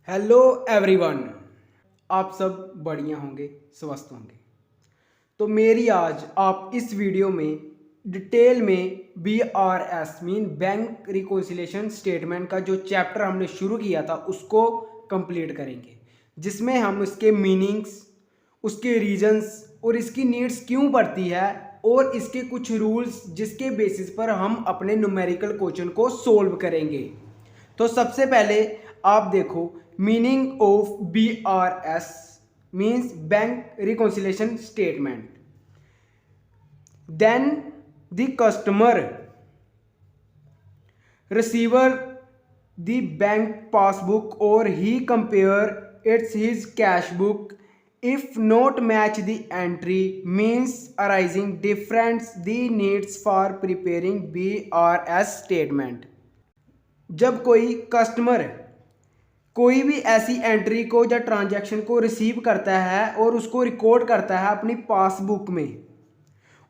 Hello everyone. आप सब बढ़िया होंगे, स्वस्थ होंगे। तो मेरी आज आप इस वीडियो में डिटेल में BRS mean bank reconciliation statement का जो चैप्टर हमने शुरू किया था उसको कंप्लीट करेंगे, जिसमें हम उसके मीनिंग्स, उसके रीजंस और इसकी नीड्स क्यों पड़ती है और इसके कुछ रूल्स जिसके बेसिस पर हम अपने न्यूमेरिकल क्वेश्चन को सोल्व करेंगे। तो सबसे पहले आप देखो, meaning of BRS means bank reconciliation statement. Then the customer receiver the bank passbook or he compare it's his cash book. If not match the entry means arising difference the needs for preparing BRS statement. जब कोई customer कोई भी ऐसी entry को या transaction को receive करता है और उसको रिकॉर्ड करता है अपनी पासबुक में,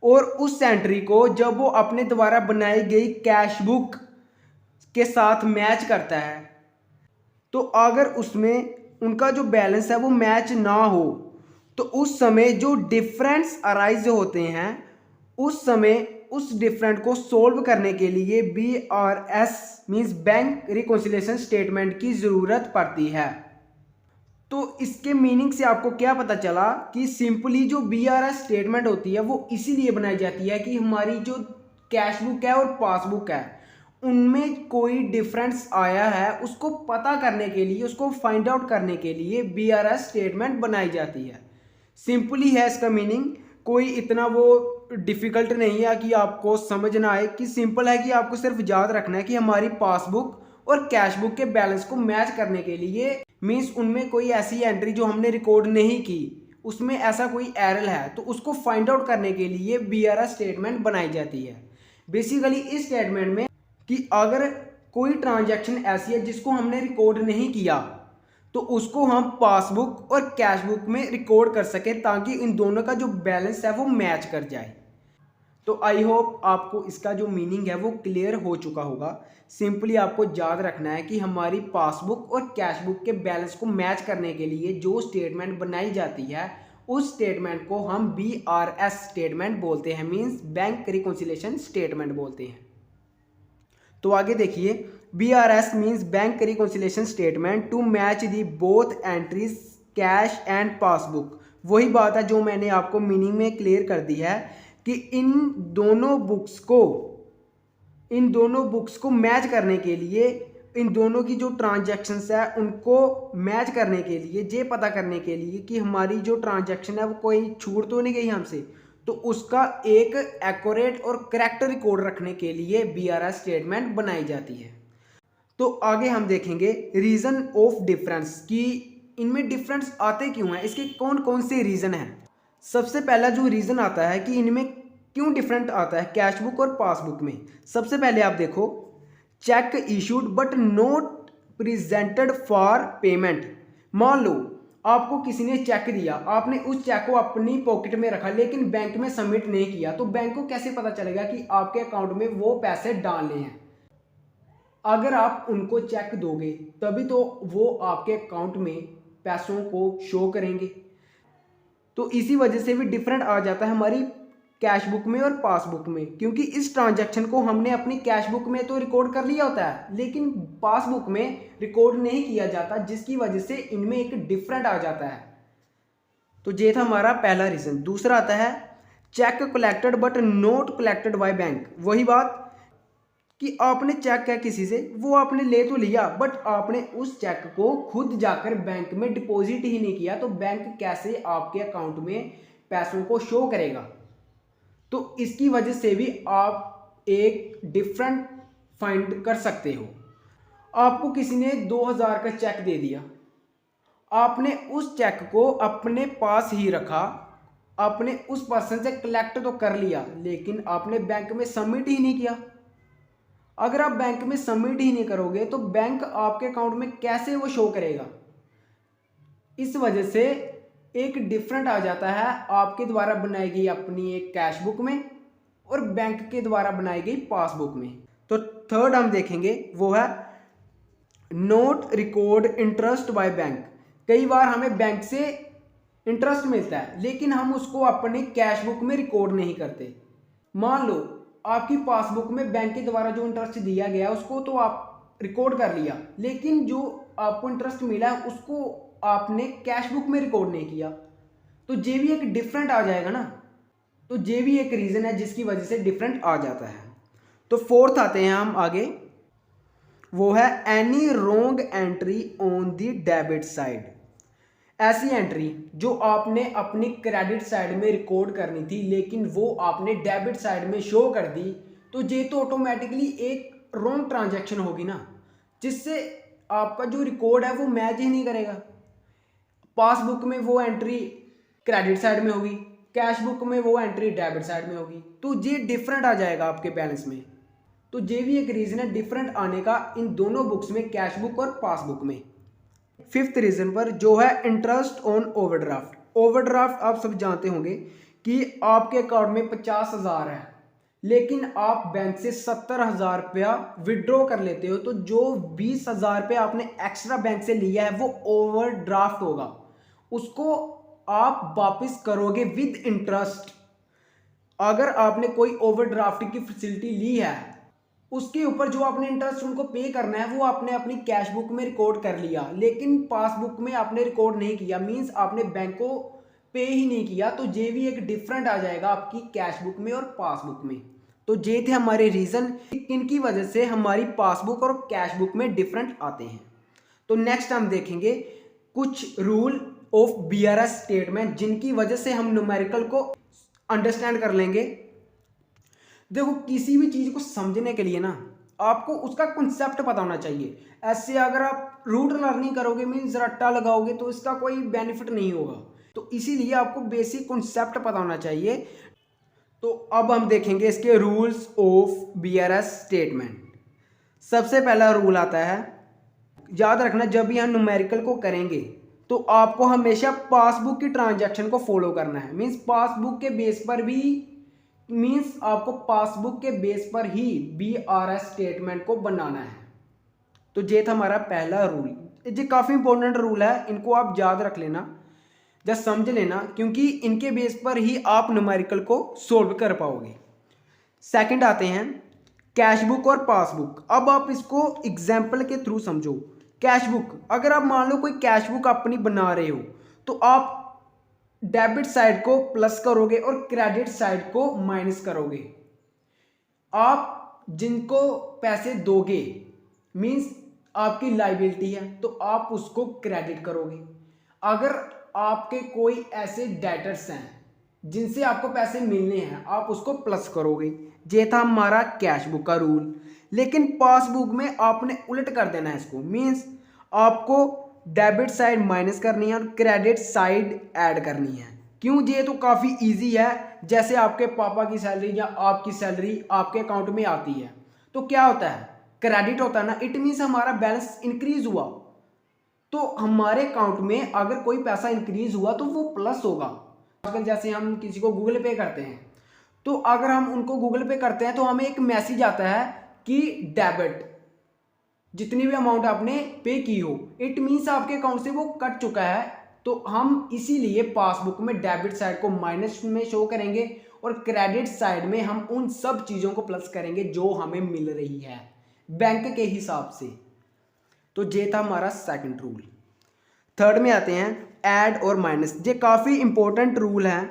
और उस एंट्री को जब वो अपने द्वारा बनाई गई कैश बुक के साथ मैच करता है, तो अगर उसमें उनका जो बैलेंस है वो मैच ना हो तो उस समय जो डिफरेंस अराइज होते हैं उस समय उस डिफरेंट को सोल्व करने के लिए BRS means bank reconciliation statement की ज़रूरत पड़ती है। तो इसके मीनिंग से आपको क्या पता चला कि सिंपली जो BRS स्टेटमेंट होती है वो इसीलिए बनाई जाती है कि हमारी जो कैश बुक है और पासबुक है उनमें कोई डिफरेंस आया है उसको पता करने के लिए, उसको फाइंड आउट करने के लिए BRS स्टेटमेंट बनाई जाती है। सिंपली है इसका मीनिंग, कोई इतना वो डिफ़िकल्ट नहीं है कि आपको समझ ना आए, कि सिंपल है कि आपको सिर्फ याद रखना है कि हमारी पासबुक और कैश बुक के बैलेंस को मैच करने के लिए मीन्स उनमें कोई ऐसी एंट्री जो हमने रिकॉर्ड नहीं की उसमें ऐसा कोई एरर है तो उसको फाइंड आउट करने के लिए BRS स्टेटमेंट बनाई जाती है। बेसिकली इस स्टेटमेंट में कि अगर कोई ट्रांजैक्शन ऐसी है जिसको हमने रिकॉर्ड नहीं किया तो उसको हम पासबुक और कैश बुक में रिकॉर्ड कर सकें ताकि इन दोनों का जो बैलेंस है वो मैच कर जाए। तो आई होप आपको इसका जो मीनिंग है वो क्लियर हो चुका होगा। सिंपली आपको याद रखना है कि हमारी पासबुक और कैश बुक के बैलेंस को मैच करने के लिए जो स्टेटमेंट बनाई जाती है उस स्टेटमेंट को हम BRS स्टेटमेंट बोलते हैं, मीन्स बैंक रिकॉन्सिलिएशन स्टेटमेंट बोलते हैं। तो आगे देखिए, BRS means bank reconciliation statement to match the both entries cash and passbook. वही बात है जो मैंने आपको मीनिंग में क्लियर कर दी है कि इन दोनों बुक्स को मैच करने के लिए, इन दोनों की जो ट्रांजैक्शंस है उनको मैच करने के लिए, ये पता करने के लिए कि हमारी जो ट्रांजैक्शन है वो कोई छूट तो नहीं गई हमसे, तो उसका एक एक्यूरेट और करेक्ट रिकॉर्ड रखने के लिए BRS स्टेटमेंट बनाई जाती है। तो आगे हम देखेंगे रीज़न ऑफ डिफरेंस कि इनमें डिफरेंस आते क्यों हैं, इसके कौन कौन से रीज़न हैं। सबसे पहला जो रीज़न आता है कि इनमें क्यों डिफरेंट आता है कैश बुक और पासबुक में, सबसे पहले आप देखो, check issued but not presented for payment. मान लो आपको किसी ने चेक दिया, आपने उस चेक को अपनी पॉकेट में रखा लेकिन बैंक में सबमिट नहीं किया, तो बैंक को कैसे पता चलेगा कि आपके अकाउंट में वो पैसे डालने हैं। अगर आप उनको चेक दोगे तभी तो वो आपके अकाउंट में पैसों को शो करेंगे। तो इसी वजह से भी डिफरेंट आ जाता है हमारी कैश बुक में और पासबुक में, क्योंकि इस ट्रांजैक्शन को हमने अपनी कैश बुक में तो रिकॉर्ड कर लिया होता है लेकिन पासबुक में रिकॉर्ड नहीं किया जाता, जिसकी वजह से इनमें एक डिफरेंट आ जाता है। तो ये था हमारा पहला रीज़न। दूसरा आता है cheque collected but not collected by bank. वही बात कि आपने चेक है किसी से, वो आपने ले तो लिया बट आपने उस चेक को खुद जाकर बैंक में डिपॉजिट ही नहीं किया, तो बैंक कैसे आपके अकाउंट में पैसों को शो करेगा। तो इसकी वजह से भी आप एक डिफरेंट फाइंड कर सकते हो। आपको किसी ने 2000 का चेक दे दिया, आपने उस चेक को अपने पास ही रखा, आपने उस पर्सन से कलेक्ट तो कर लिया लेकिन आपने बैंक में सबमिट ही नहीं किया। अगर आप बैंक में सबमिट ही नहीं करोगे तो बैंक आपके अकाउंट में कैसे वो शो करेगा। इस वजह से एक डिफरेंट आ जाता है आपके द्वारा बनाई गई अपनी एक कैश बुक में और बैंक के द्वारा बनाई गई पासबुक में। तो थर्ड हम देखेंगे वो है note record interest by bank. कई बार हमें बैंक से इंटरेस्ट मिलता है लेकिन हम उसको अपने कैश बुक में रिकॉर्ड नहीं करते। मान लो आपकी पासबुक में बैंक के द्वारा जो इंटरेस्ट दिया गया उसको तो आप रिकॉर्ड कर लिया, लेकिन जो आपको इंटरेस्ट मिला है उसको आपने कैश बुक में रिकॉर्ड नहीं किया, तो ये भी एक डिफरेंट आ जाएगा ना। तो ये भी एक रीज़न है जिसकी वजह से डिफरेंट आ जाता है। तो फोर्थ आते हैं हम आगे, वो है any wrong entry on the debit side. ऐसी एंट्री जो आपने अपनी क्रेडिट साइड में रिकॉर्ड करनी थी लेकिन वो आपने डेबिट साइड में शो कर दी, तो ये तो ऑटोमेटिकली एक रॉन्ग ट्रांजैक्शन होगी ना, जिससे आपका जो रिकॉर्ड है वो मैच ही नहीं करेगा। पासबुक में वो एंट्री क्रेडिट साइड में होगी, कैश बुक में वो एंट्री डेबिट साइड में होगी, तो ये डिफरेंट आ जाएगा आपके बैलेंस में। तो ये भी एक रीज़न है डिफरेंट आने का इन दोनों बुक्स में, कैश बुक और पासबुक में। फिफ्थ रीजन पर जो है इंटरेस्ट ऑन ओवरड्राफ्ट। ओवरड्राफ्ट आप सब जानते होंगे कि आपके अकाउंट में 50,000 है लेकिन आप बैंक से 70,000 रुपया विड्रॉ कर लेते हो, तो जो 20,000 रुपया आपने एक्स्ट्रा बैंक से लिया है वो ओवरड्राफ्ट होगा, उसको आप वापस करोगे विद इंटरेस्ट। अगर आपने कोई ओवरड्राफ्ट की फैसिलिटी ली है उसके ऊपर जो आपने इंटरेस्ट उनको पे करना है वो आपने अपनी कैश बुक में रिकॉर्ड कर लिया लेकिन पासबुक में आपने रिकॉर्ड नहीं किया, मींस आपने बैंक को पे ही नहीं किया, तो ये भी एक डिफरेंट आ जाएगा आपकी कैश बुक में और पासबुक में। तो ये थे हमारे रीज़न इनकी वजह से हमारी पासबुक और कैश बुक में डिफरेंट आते हैं। तो नेक्स्ट हम देखेंगे कुछ रूल ऑफ बीआरएस स्टेटमेंट जिनकी वजह से हम न्यूमेरिकल को अंडरस्टैंड कर लेंगे। देखो किसी भी चीज़ को समझने के लिए ना आपको उसका कॉन्सेप्ट पता होना चाहिए। ऐसे अगर आप रूट लर्निंग करोगे मीन्स रट्टा लगाओगे तो इसका कोई बेनिफिट नहीं होगा, तो इसीलिए आपको बेसिक कॉन्सेप्ट पता होना चाहिए। तो अब हम देखेंगे इसके रूल्स ऑफ बीआरएस स्टेटमेंट। सबसे पहला रूल आता है, याद रखना जब भी हम न्यूमेरिकल को करेंगे तो आपको हमेशा पासबुक की ट्रांजैक्शन को फॉलो करना है। मीन्स पासबुक के बेस पर भी आपको पासबुक के बेस पर ही बीआरएस स्टेटमेंट को बनाना है। तो ये था हमारा पहला रूल। ये काफ़ी इंपॉर्टेंट रूल है, इनको आप याद रख लेना, जस्ट समझ लेना, क्योंकि इनके बेस पर ही आप न्यूमेरिकल को सोल्व कर पाओगे। सेकंड आते हैं कैश बुक और पासबुक। अब आप इसको एग्जाम्पल के थ्रू समझो। कैश बुक, अगर आप मान लो कोई कैश बुक अपनी बना रहे हो तो आप डेबिट साइड को प्लस करोगे और क्रेडिट साइड को माइनस करोगे। आप जिनको पैसे दोगे मींस आपकी लायबिलिटी है तो आप उसको क्रेडिट करोगे। अगर आपके कोई ऐसे डेटर्स हैं जिनसे आपको पैसे मिलने हैं आप उसको प्लस करोगे। ये था हमारा कैश बुक का रूल। लेकिन पासबुक में आपने उलट कर देना है इसको, मींस आपको डेबिट साइड माइनस करनी है और क्रेडिट साइड ऐड करनी है। क्यों? ये तो काफ़ी इजी है। जैसे आपके पापा की सैलरी या आपकी सैलरी आपके अकाउंट में आती है तो क्या होता है, क्रेडिट होता है ना, इट मीन्स हमारा बैलेंस इंक्रीज हुआ। तो हमारे अकाउंट में अगर कोई पैसा इंक्रीज हुआ तो वो प्लस होगा। आजकल जैसे हम किसी को गूगल पे करते हैं तो अगर हम उनको गूगल पे करते हैं तो हमें एक मैसेज आता है कि डेबिट, जितनी भी अमाउंट आपने पे की हो, इट मीन्स आपके अकाउंट से वो कट चुका है। तो हम इसीलिए पासबुक में डेबिट साइड को माइनस में शो करेंगे और क्रेडिट साइड में हम उन सब चीज़ों को प्लस करेंगे जो हमें मिल रही है बैंक के हिसाब से। तो ये था हमारा सेकंड रूल। थर्ड में आते हैं ऐड और माइनस। ये काफ़ी इंपॉर्टेंट रूल है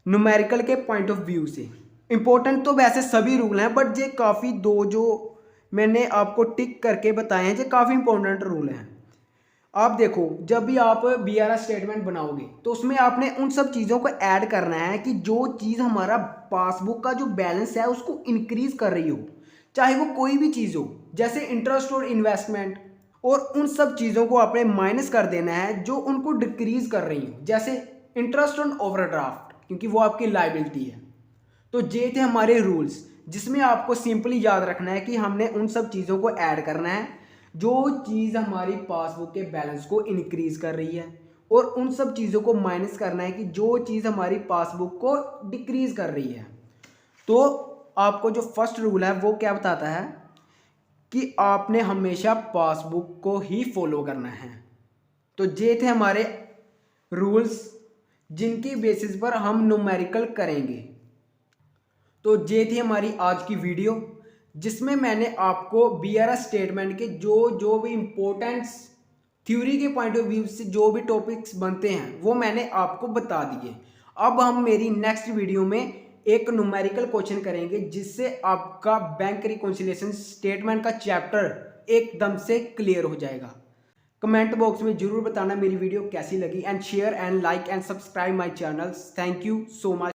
न्यूमेरिकल के पॉइंट ऑफ व्यू से। इंपॉर्टेंट तो वैसे सभी रूल हैं बट ये काफ़ी दो जो मैंने आपको टिक करके बताए हैं ये काफ़ी इंपॉर्टेंट रूल हैं। आप देखो जब भी आप बीआरएस स्टेटमेंट बनाओगे तो उसमें आपने उन सब चीज़ों को ऐड करना है कि जो चीज़ हमारा पासबुक का जो बैलेंस है उसको इंक्रीज कर रही हो, चाहे वो कोई भी चीज़ हो, जैसे इंटरेस्ट और इन्वेस्टमेंट, और उन सब चीज़ों को आपने माइनस कर देना है जो उनको डिक्रीज कर रही हो, जैसे इंटरेस्ट ऑन ओवरड्राफ्ट, क्योंकि वो आपकी लायबिलिटी है। तो ये थे हमारे रूल्स जिसमें आपको सिंपली याद रखना है कि हमने उन सब चीज़ों को ऐड करना है जो चीज़ हमारी पासबुक के बैलेंस को इंक्रीज कर रही है, और उन सब चीज़ों को माइनस करना है कि जो चीज़ हमारी पासबुक को डिक्रीज कर रही है। तो आपको जो फर्स्ट रूल है वो क्या बताता है कि आपने हमेशा पासबुक को ही फॉलो करना है। तो ये थे हमारे रूल्स जिनकी बेसिस पर हम न्यूमेरिकल करेंगे। तो ये थी हमारी आज की वीडियो जिसमें मैंने आपको बीआरएस स्टेटमेंट के जो भी इम्पोर्टेंट्स थ्योरी के पॉइंट ऑफ व्यू से जो भी टॉपिक्स बनते हैं वो मैंने आपको बता दिए। अब हम मेरी नेक्स्ट वीडियो में एक न्यूमेरिकल क्वेश्चन करेंगे जिससे आपका बैंक रिकॉन्सिलिएशन स्टेटमेंट का चैप्टर एकदम से क्लियर हो जाएगा। कमेंट बॉक्स में जरूर बताना मेरी वीडियो कैसी लगी and share and like and subscribe my channel. Thank you so much.